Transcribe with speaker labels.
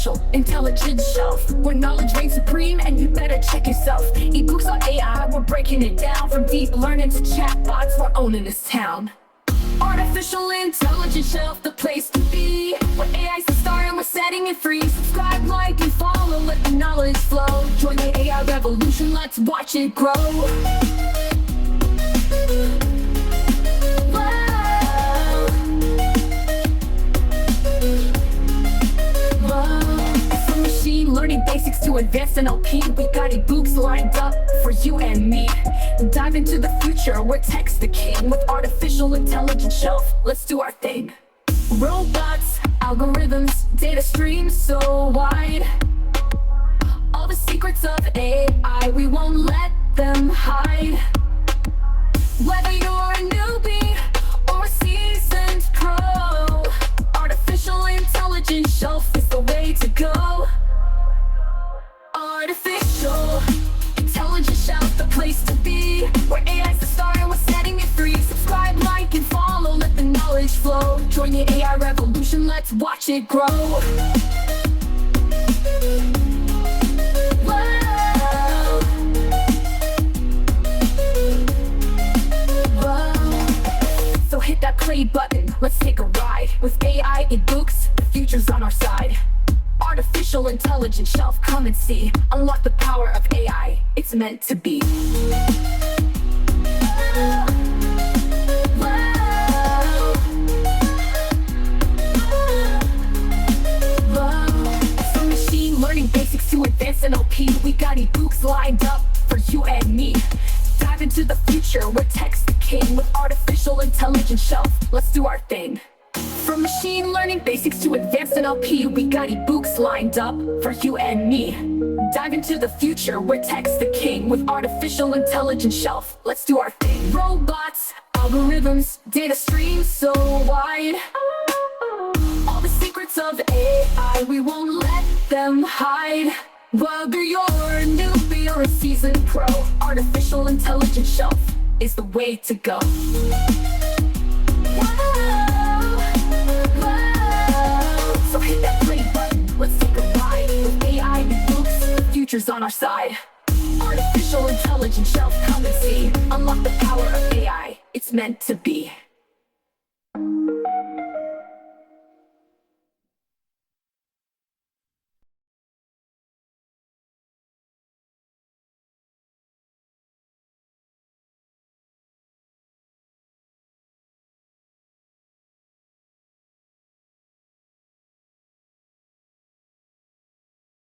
Speaker 1: Artificial Intelligence Shelf, where knowledge reigns supreme and you better check yourself. Ebooks on AI, we're breaking it down. From deep learning to chatbots, we're owning this town. Artificial Intelligence Shelf, the place to be, where AI's the star and we're setting it free. Subscribe, like, and follow, let the knowledge flow. Join the AI revolution, let's watch it grow. From machine learning basics to advanced NLP, we got ebooks lined up for you and me. Dive into the future, where tech's the king. With Artificial Intelligence Shelf, let's do our thing. Robots, algorithms, data streams so wide. All the secrets of AI, we won't let them hide. Whether you're a newbie or a seasoned pro, Artificial Intelligence Shelf is the way to go. Artificial Intelligence Shelf, the place to be, where AI's the star and we're setting it free. Subscribe, like, and follow, let the knowledge flow. Join the AI revolution, let's watch it grow. So hit that play button, let's take a ride. With AI ebooks, the future's on our side. Artificial Intelligence Shelf, come and see. Unlock the power of AI, it's meant to be. From machine learning basics to advanced NLP, we got ebooks lined up for you and me. Dive into the future, where tech's the king. With Artificial Intelligence Shelf, let's do our thing. From machine learning basics to advanced NLP, we got ebooks lined up for you and me. Dive into the future, where tech's the king. With Artificial Intelligence Shelf, let's do our thing. Robots, algorithms, data streams so wide. All the secrets of AI, we won't let them hide. Whether you're a newbie or a seasoned pro, Artificial Intelligence Shelf is the way to go. So hit that play button, let's take a ride. With AI ebooks, the future's on our side. Artificial Intelligence Shelf, come and see. Unlock the power of AI, it's meant to be.